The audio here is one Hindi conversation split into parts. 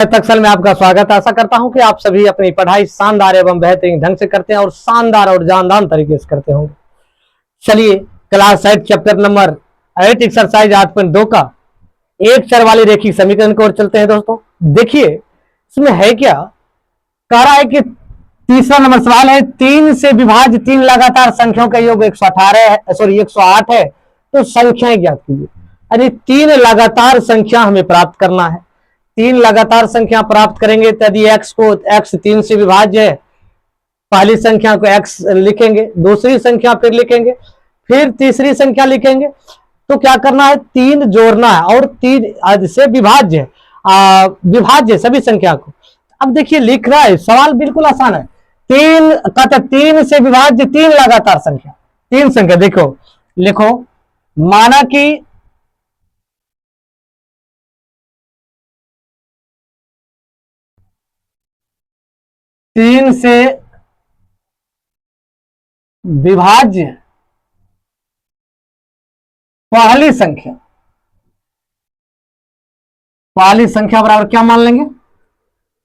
तकसल में आपका स्वागत। आशा करता हूं कि आप सभी अपनी पढ़ाई शानदार एवं बेहतरीन ढंग से करते हैं और शानदार और जानदार तरीके से करते होंगे। चलिए क्लास 8 चैप्टर नंबर 8 एक्सरसाइज 8.2 का एक चर वाले रेखिक समीकरण की ओर चलते हैं। दोस्तों देखिए इसमें है क्या, कह रहा है कि तीसरा नंबर सवाल है, 3 से विभाज्य 3 लगातार संख्याओं का योग 108 है, तो संख्याएं ज्ञात कीजिए। अरे 3 लगातार संख्या हमें प्राप्त करना है। 3 लगातार संख्या प्राप्त करेंगे यदि x को x 3 से विभाज्य है, पहली संख्या को x लिखेंगे, दूसरी संख्या फिर लिखेंगे, फिर तीसरी संख्या लिखेंगे। तो क्या करना है, 3 जोड़ना है और 3 से विभाज्य विभाज्य सभी संख्या को। अब देखिए लिख रहा है, सवाल बिल्कुल आसान है। 3 से विभाज्य 3 लगातार संख्या, 3 संख्या देखो लिखो, माना कि तीन से विभाज्य पहली संख्या बराबर क्या मान लेंगे,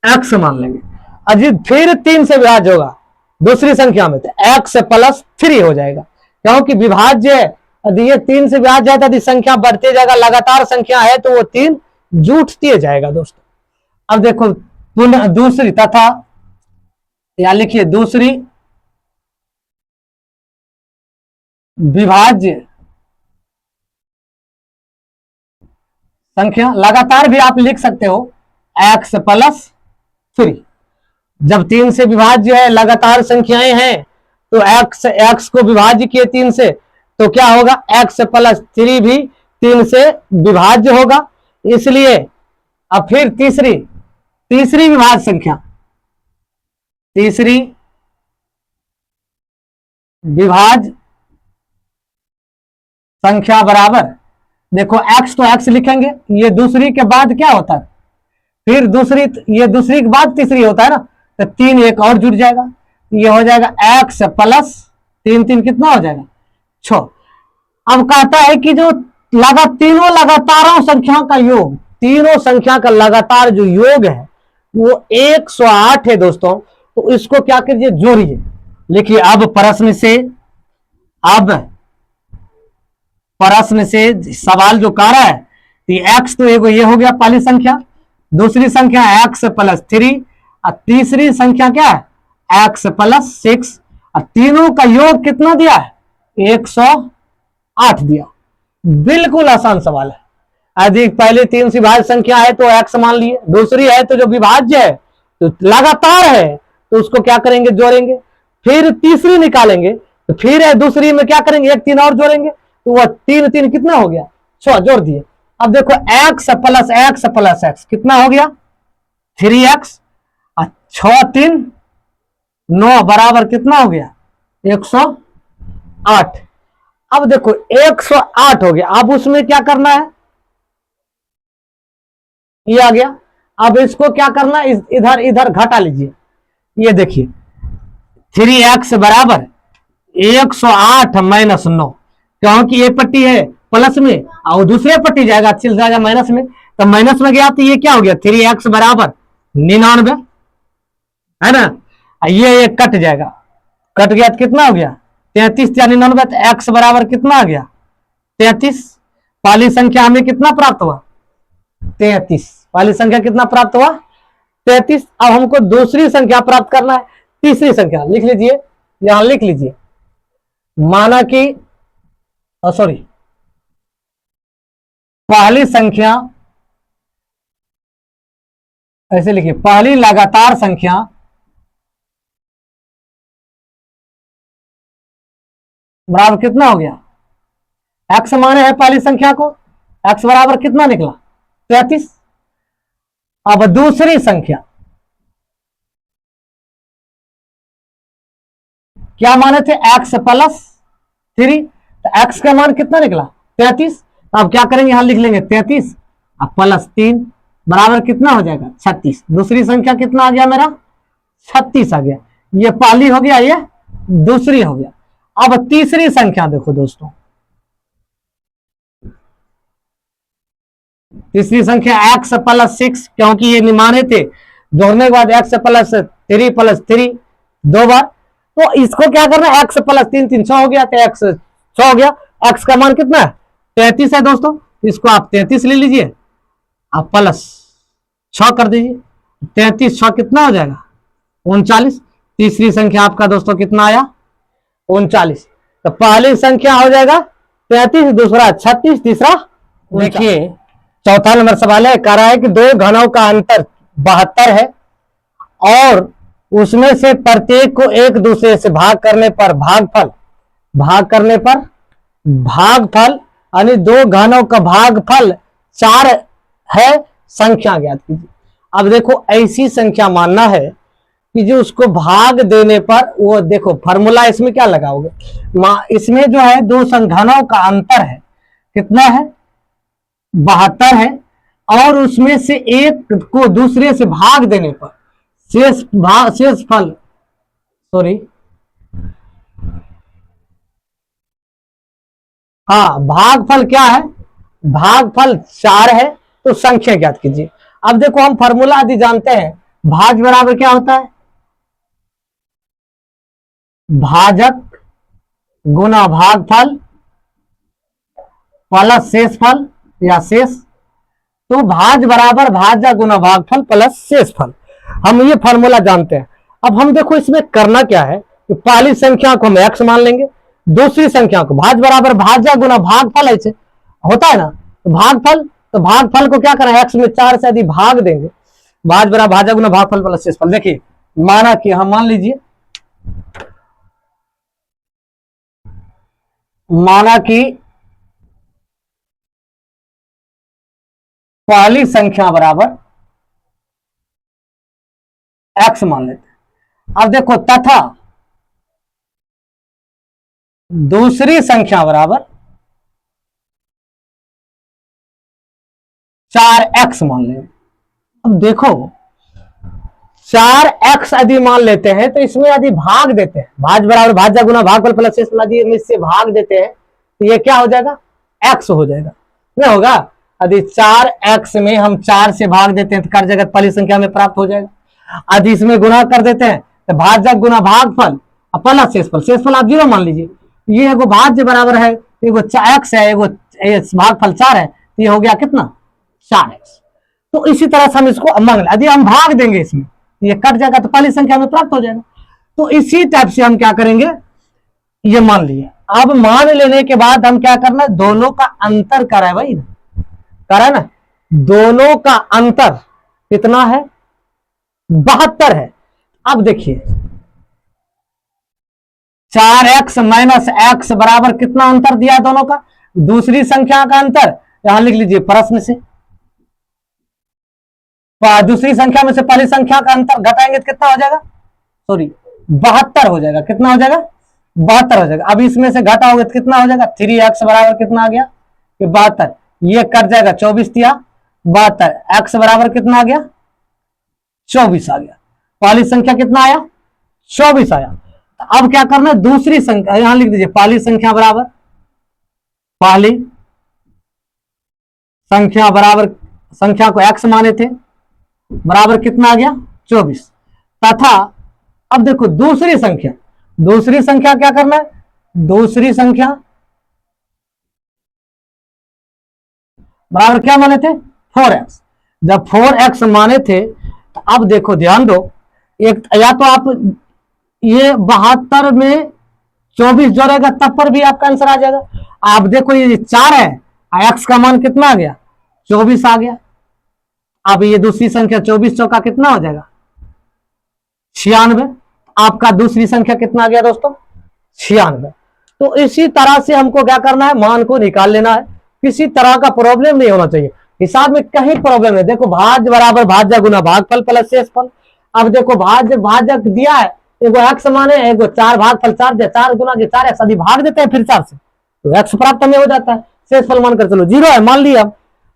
x मान लेंगे। अजीत फिर 3 से विभाज्य होगा दूसरी संख्या में, तो x प्लस 3 हो जाएगा, क्योंकि विभाज्य यदि ये 3 से विभाज्य है तो यदि संख्या बढ़ते जाएगा, लगातार संख्या है तो वो 3 जुटते जाएगा। दोस्तों अब देखो पुनः दूसरी, तथा या लिखिए दूसरी विभाज्य संख्या, लगातार भी आप लिख सकते हो x प्लस 3। जब 3 से विभाज्य है, लगातार संख्याएं हैं, तो x को विभाज्य किए 3 से, तो क्या होगा, x प्लस 3 भी 3 से विभाज्य होगा। इसलिए अब फिर तीसरी विभाज्य संख्या, तीसरी विभाज्य संख्या बराबर, देखो x तो x लिखेंगे, ये दूसरी के बाद क्या होता है, फिर दूसरी, ये दूसरी के बाद तीसरी होता है ना, तो 3 एक और जुड़ जाएगा, ये हो जाएगा x प्लस 3 कितना हो जाएगा 6। अब कहता है कि जो तीनों लगातारों संख्याओं का योग, तीनों संख्या का लगातार जो योग है वो 108 है। दोस्तों तो इसको क्या कीजिए, जोड़िए। लिखिए अब प्रश्न से सवाल जो कर रहा है, x तो ये हो गया पहली संख्या, दूसरी संख्या x प्लस 3 और तीसरी संख्या क्या है x प्लस 6, और तीनों का योग कितना दिया है 108 दिया। बिल्कुल आसान सवाल है। यदि पहले 3 से विभाज्य संख्या है तो x मान लिए, दूसरी है तो जो विभाज्य है तो लगातार है तो उसको क्या करेंगे, जोड़ेंगे, फिर तीसरी निकालेंगे, तो फिर है दूसरी में क्या करेंगे, 1 3 और जोड़ेंगे, तो वह 3 कितना हो गया 6, जोड़ दिए। अब देखो x प्लस x कितना हो गया 3x, 6 3 9 बराबर कितना हो गया 108। अब देखो 108 हो गया, अब उसमें क्या करना है, ये आ गया। अब इसको क्या करना है, इधर इधर घटा लीजिए। ये देखिए 3x बराबर 108 माइनस 9, क्योंकि ये पट्टी है प्लस में और दूसरे पट्टी जाएगा चल जाएगा माइनस में, तो माइनस में गया तो ये क्या हो गया 3x बराबर 99 है ना, ये कट जाएगा, कट गया तो कितना हो गया 33 या 99, तो x बराबर कितना आ गया 33। पहली संख्या हमें कितना प्राप्त हुआ 33, पहली संख्या कितना प्राप्त हुआ 33। अब हमको दूसरी संख्या प्राप्त करना है, तीसरी संख्या लिख लीजिए, यहां लिख लीजिए, माना कि सॉरी पहली संख्या, ऐसे लिखिए, पहली लगातार संख्या बराबर कितना हो गया, x माने है पहली संख्या को, x बराबर कितना निकला 33। अब दूसरी संख्या क्या माने थे x प्लस 3, तो x का मान कितना निकला 33। अब क्या करेंगे, यहां लिख लेंगे 33 अब प्लस 3 बराबर कितना हो जाएगा 36। दूसरी संख्या कितना आ गया मेरा 36 आ गया, ये पहली हो गया, ये दूसरी हो गया। अब तीसरी संख्या देखो दोस्तों, तीसरी संख्या x प्लस 6, क्योंकि ये निमाने थे, जोड़ने के बाद x प्लस 3 प्लस 3 दो बार, तो इसको क्या करना है, x प्लस 3 3 6 हो गया, तो x 6 हो गया। x का मान कितना है, 33 है दोस्तों, इसको आप 33 ले लीजिए, आप प्लस 6 कर दीजिए, 33 6 कितना हो जाएगा, 39। तीसरी संख्या आपका दोस्तों कितना आया, 39। तो पहली संख्या हो जाएगा 33, दूसरा 36, तीसरा। देखिए चौथा नंबर सवाल है, कह रहा है कि दो घनों का अंतर 72 है और उसमें से प्रत्येक को एक दूसरे से भाग करने पर भागफल यानी दो घनों का भागफल 4 है, संख्या ज्ञात कीजिए। अब देखो ऐसी संख्या मानना है कि जो उसको भाग देने पर, वो देखो फॉर्मूला इसमें क्या लगाओगे, इसमें जो है दो घनों का अंतर है, कितना है, 72 है, और उसमें से एक को दूसरे से भाग देने पर शेष फल, सॉरी, हाँ भागफल क्या है, भागफल 4 है, तो संख्या ज्ञात कीजिए। अब देखो हम फॉर्मूला आदि जानते हैं, भाज बराबर क्या होता है, भाजक गुना भागफल प्लस शेषफल या शेष, तो भाज बराबर भाज्य गुना भागफल प्लस शेषफल, हम ये फॉर्मूला जानते हैं। अब हम देखो इसमें करना क्या है कि पहली संख्या को हम x मान लेंगे, दूसरी संख्या को भाज बराबर भाज्य गुना भागफल, ऐसे होता है ना, तो भागफल को क्या करना है, x में 4 से यदि भाग देंगे, भाज बराबर भाज्य गुना भागफल प्लस शेषफल। देखिए माना कि हम मान लीजिए, माना कि पहली संख्या बराबर x मान लेते हैं। अब देखो तथा दूसरी संख्या बराबर 4x मान लेंगे। अब देखो 4x यदि मान लेते हैं तो इसमें यदि भाग देते हैं, भाज बराबर भाज्य गुना भागफल प्लस शेषफल, यदि इससे भाग देते हैं तो ये क्या हो जाएगा, x हो जाएगा, नहीं होगा। यदि 4x में हम 4 से भाग देते हैं तो कर जगत पहली संख्या में प्राप्त हो जाएगा। यदि इसमें गुना कर देते हैं तो भाज्य गुना भागफल प्लस शेषफल, शेषफल आप 0 मान लीजिए, ये एगो भाज्य बराबर है, एगो x है, एगो भागफल 4 है, तो ये हो गया कितना, 4x। तो इसी तरह से हम इसको मान लें, यदि हम भाग देंगे इसमें ये कट जाएगा तो पहली संख्या में प्राप्त हो जाएगा। तो इसी टाइप से हम क्या करेंगे, ये मान लिए। अब मान लेने के बाद हम क्या करना, दोनों का अंतर करा है भाई, करा ना, दोनों का अंतर कितना है, 72 है। अब देखिए 4x माइनस x बराबर कितना अंतर दिया दोनों का, दूसरी संख्या का अंतर यहां लिख लीजिए प्रश्न से, दूसरी संख्या में से पहली संख्या का अंतर घटाएंगे तो कितना हो जाएगा, सॉरी 72 हो जाएगा, कितना हो जाएगा, 72 हो जाएगा। अब इसमें से घटाओगे तो कितना हो जाएगा, 3x बराबर कितना आ गया, 72, ये कट जाएगा, 24 दिया 72, x बराबर कितना आ गया, 24 आ गया। पहली संख्या कितना आया, 24 आया। तो अब क्या करना है, दूसरी संख्या यहां लिख दीजिए, पहली संख्या बराबर, पहली संख्या बराबर, संख्या को x माने थे, बराबर कितना आ गया, 24, तथा अब देखो दूसरी संख्या क्या करना है, दूसरी संख्या बराबर क्या माने थे, 4x। जब 4x माने थे तो अब देखो ध्यान दो, एक या तो आप ये 72 में 24 जोड़ेगा तब पर भी आपका आंसर आ जाएगा। आप देखो ये 4 है, x का मान कितना आ गया, 24 आ गया। अब ये दूसरी संख्या 24 चौका कितना हो जाएगा, 96। आपका दूसरी संख्या कितना आ गया दोस्तों, 96। तो इसी तरह से हमको क्या करना है, मान को निकाल लेना है, किसी तरह का प्रॉब्लम नहीं होना चाहिए, हिसाब में कहीं प्रॉब्लम नहीं। देखो भाज्य बराबर भाज्य गुना भागफल प्लस शेषफल। अब देखो भाजक दिया है, एगो x माने, एगो 4 भागफल 4 दिया, 4 गुना के 4x, यदि भाग देते हैं फिर 4 से तो x प्राप्त हमें हो जाता है, शेषफल मानकर चलो 0 है मान लिया।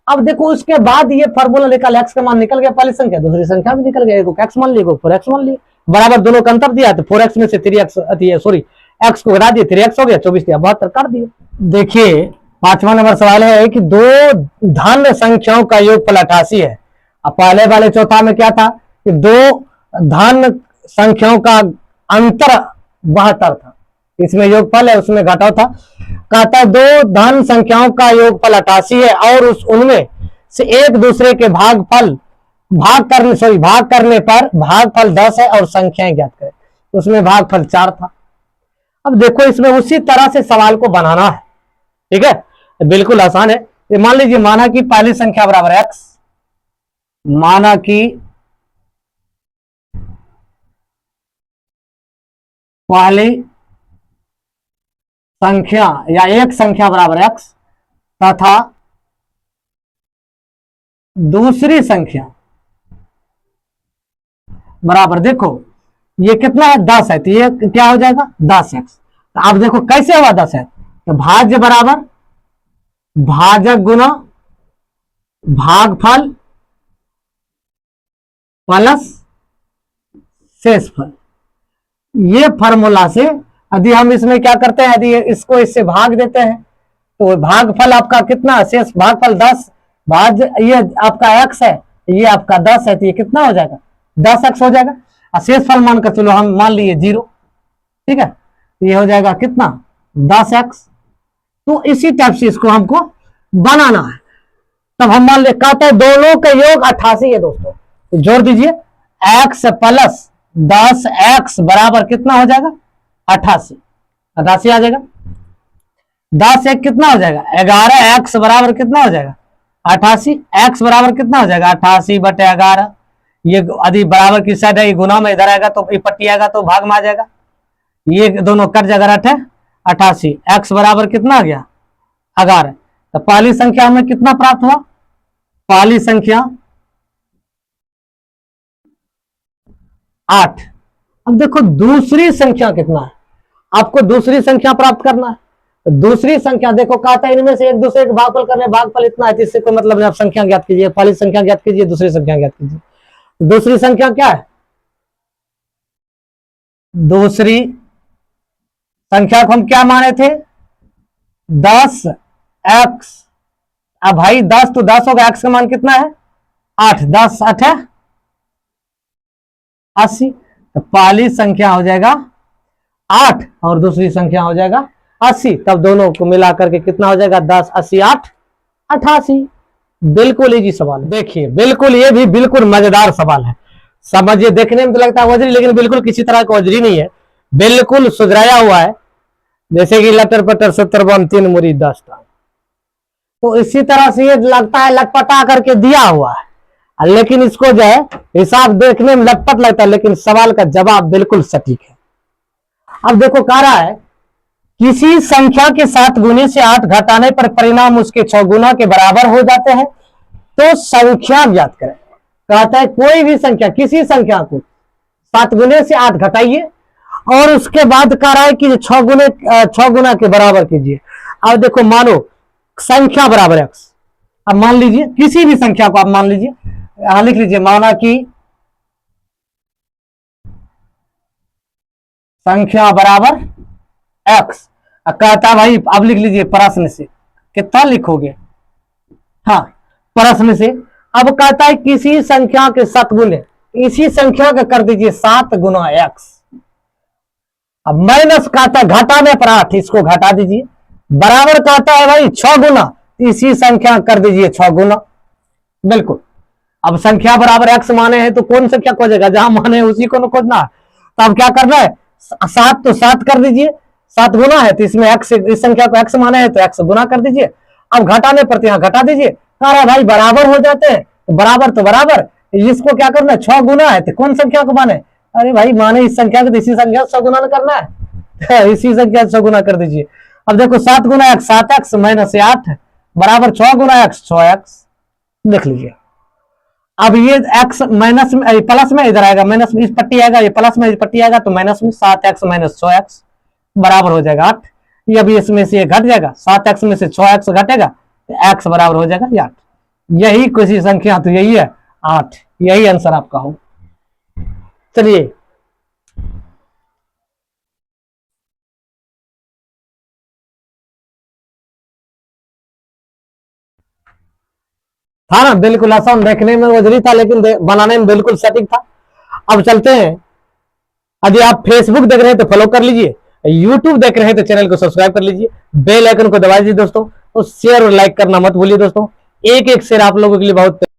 अब देखो उसके बाद ये फॉर्मूला निकल, x का मान निकल गया, पहली संख्या दूसरी संख्या भी निकल गया, एगो x मान लिया, 4x मान लिया, बराबर दोनों का अंतर दिया तो 4x में से 3x, सॉरी x को घटा दिए, 3x हो गया, 24 दिया 72 कर दिया। देखिए 5वां नंबर सवाल है कि दो धन संख्याओं का योगफल 88 है। अब पहले वाले चौथा में क्या था कि दो धन संख्याओं का अंतर 72 था, इसमें योगफल है उसमें घटाव था। कहता है दो धन संख्याओं का योगफल 88 है और उनमें से एक दूसरे के भाग करने पर भागफल 10 है और संख्याएं ज्ञात करें। उसमें भागफल 4 था। अब देखो इसमें उसी तरह से सवाल को बनाना है, ठीक है, बिल्कुल आसान है। मान लीजिए माना कि पहली संख्या बराबर x, माना कि पहली संख्या या एक संख्या बराबर x तथा दूसरी संख्या बराबर, देखो ये कितना है 10 है, तो ये क्या हो जाएगा 10x। तो आप देखो कैसे हुआ 10 है, तो भाज्य बराबर भाजक गुना भागफल प्लस शेषफल। ये फॉर्मूला से यदि हम इसमें क्या करते हैं, यदि इसको इससे भाग देते हैं तो भागफल आपका कितना, शेष भागफल 10 भाज्य ये आपका x है, ये आपका 10 है, तो ये कितना हो जाएगा 10x हो जाएगा। और शेषफल मानकर चलो हम मान लिए 0, ठीक है, ये हो जाएगा कितना 10x। तो इसी टाइप से इसको हमको बनाना है। तब हम मान ले कहते हैं दोनों का योग 88 है दोस्तों, तो जोड़ दीजिए x प्लस 10x बराबर कितना हो जाएगा 88, 88 आ जाएगा। 10 एक कितना हो जाएगा 11x बराबर कितना हो जाएगा 88, x बराबर कितना हो जाएगा 88/11। ये यदि बराबर की साइड है ये गुना में इधर आएगा तो ये पट्टी आएगा तो भाग में आ जाएगा, ये दोनों कट जाएगा 88, x बराबर कितना आ गया 11। तो पहली संख्या हमें कितना प्राप्त हुआ, पहली संख्या 8। अब देखो दूसरी संख्या कितना है, आपको दूसरी संख्या प्राप्त करना है। तो दूसरी संख्या देखो कहता है इनमें से एक दूसरे के भागफल करने, भागफल इतना है, इससे कोई मतलब नहीं, आप संख्या ज्ञात कीजिए, पहली संख्या ज्ञात कीजिए, दूसरी संख्या ज्ञात कीजिए। दूसरी संख्या क्या है, दूसरी संख्या को हम क्या माने थे 10x। अब भाई 10 तो 10 होगा, x का मान कितना है 8, 10 8 है 80। तो पहली संख्या हो जाएगा 8 और दूसरी संख्या हो जाएगा 80, तब दोनों को मिला करके कितना हो जाएगा 10 80 8 88। बिल्कुल इजी सवाल है, देखिए बिल्कुल ये भी बिल्कुल मजेदार सवाल है। समझिए देखने में तो लगता है वजरी, लेकिन बिल्कुल किसी तरह का वजरी नहीं है, बिल्कुल सुधराया हुआ है। जैसे कि लटर पटर 70 बम 3 मुरी 10 टांग, तो इसी तरह से ये लगता है लटपटा करके दिया हुआ है, लेकिन इसको जो है हिसाब देखने में लटपट लगता है, लेकिन सवाल का जवाब बिल्कुल सटीक है। अब देखो कह रहा है किसी संख्या के 7 गुने से 8 घटाने पर परिणाम उसके 6 गुना के बराबर हो जाते हैं, तो संख्या ज्ञात करें। कहता है कोई भी संख्या, किसी संख्या को 7 गुने से 8 घटाइए और उसके बाद कह रहा है कि 6 गुना के बराबर कीजिए। अब देखो मानो संख्या बराबर x, अब मान लीजिए किसी भी संख्या को आप मान लीजिए, लिख लीजिए माना कि संख्या बराबर x। कहता भाई अब लिख लीजिए प्रश्न से, कितना लिखोगे, हाँ प्रश्न से। अब कहता है किसी संख्या के 7 गुने, इसी संख्या का कर दीजिए 7 गुना x। अब माइनस कहता है घटाने पर 8, इसको घटा दीजिए। बराबर कहता है भाई 6 गुना, इसी संख्या कर दीजिए 6 गुना। बिल्कुल, अब संख्या बराबर x माने हैं तो कौन संख्या खोजेगा, जहां माने है उसी को खोजना। तो अब क्या करना है 7 तो 7 कर दीजिए, 7 गुना है तो इसमें x, इस संख्या को x माने है तो x गुना कर दीजिए। अब घटाने पर यहाँ घटा दीजिए। कह रहा भाई बराबर हो जाते हैं, तो बराबर इसको क्या करना है 6 गुना है तो कौन संख्या को माने, अरे भाई माने इस संख्या को, इसी संख्या 6 गुना करना है इसी संख्या 6 गुना कर दीजिए। अब देखो 7 गुना x 7x माइनस 8 बराबर 6 गुना x 6x। देख लीजिए अब ये x माइनस में प्लस में इधर आएगा, माइनस में इस पट्टी आएगा, ये प्लस में इस पट्टी आएगा, तो माइनस में 7x माइनस 6x बराबर हो जाएगा 8। ये अभी इसमें से ये घट जाएगा, 7x में से 6x घटेगा तो x बराबर हो जाएगा 8। यही किसी संख्या तो यही है 8, यही आंसर आपका हो। चलिए था ना, बिल्कुल आसान, देखने में वजरी था लेकिन बनाने में बिल्कुल सटीक था। अब चलते हैं, यदि आप फेसबुक देख रहे हैं तो फॉलो कर लीजिए, यूट्यूब देख रहे हैं तो चैनल को सब्सक्राइब कर लीजिए, बेल आइकन को दबा दीजिए दोस्तों, तो शेयर और लाइक करना मत भूलिए दोस्तों। एक एक शेयर आप लोगों के लिए बहुत